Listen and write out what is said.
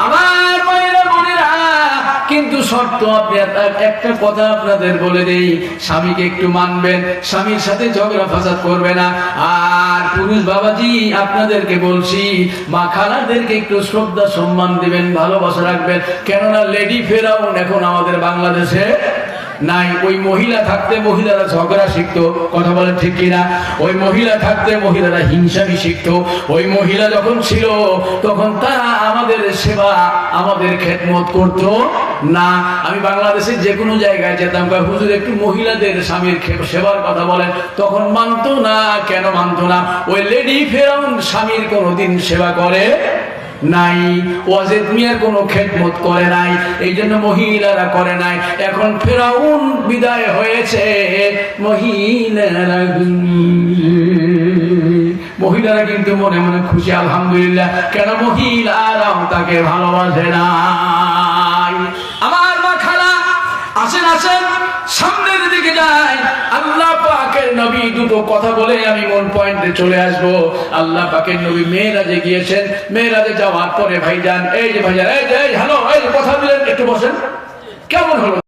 আমার মায়েরা বোনেরা, কিন্তু শর্ত আপনি একটা কথা আপনাদের বলে দেই, স্বামীকে একটু মানবেন, স্বামীর সাথে ঝগড়া ফাসাদ করবে না। আর পুরুষ বাবাজি আপনাদেরকে বলছি, মা খালাদেরকে একটু শ্রদ্ধা সম্মান দিবেন, ভালোবাসা রাখবেন। কেননা লেডি ফেরাউন এখন আমাদের বাংলাদেশে নাই। ওই মহিলা থাকতে মহিলারা ঝগড়া শিখতো, কথা বলেন ঠিক কিনা? ওই মহিলা থাকতে মহিলারা হিংসামি শিখতো। ওই মহিলা যখন ছিল তখন তারা আমাদের সেবা, আমাদের খেদমত করতো না। আমি বাংলাদেশে যে কোনো জায়গায় যেতাম, হুজুর একটু মহিলাদের স্বামীর সেবার কথা বলেন, তখন মানতো না। কেন মানতো না? ওই লেডি ফেরাউন স্বামীর কোনোদিন সেবা করে নাই, ওয়াজেদ মিয়ার কোনো খেদমত করে নাই, এই জন্য মহিলারা করে নাই। এখন ফেরাউন বিদায় হয়েছে, মহিলারা কিন্তু মনে মনে খুশি, আলহামদুলিল্লাহ। কেন? মহিলারাও তাকে ভালোবাসে নাই। আমার মা খালা, আসেন আসেন, সামনের দিকে যাই। আল্লাহ পাকের নবী, দুটো কথা বলে আমি মূল পয়েন্টে চলে আসবো। আল্লাহ পাকের নবী মেরাজে গিয়েছেন। মেরাজে যাওয়ার পরে ভাইজান, এই যে ভাইজান, এই যে হ্যালো, এই কথা দিলেন, একটু বসেন। কেমন হলো?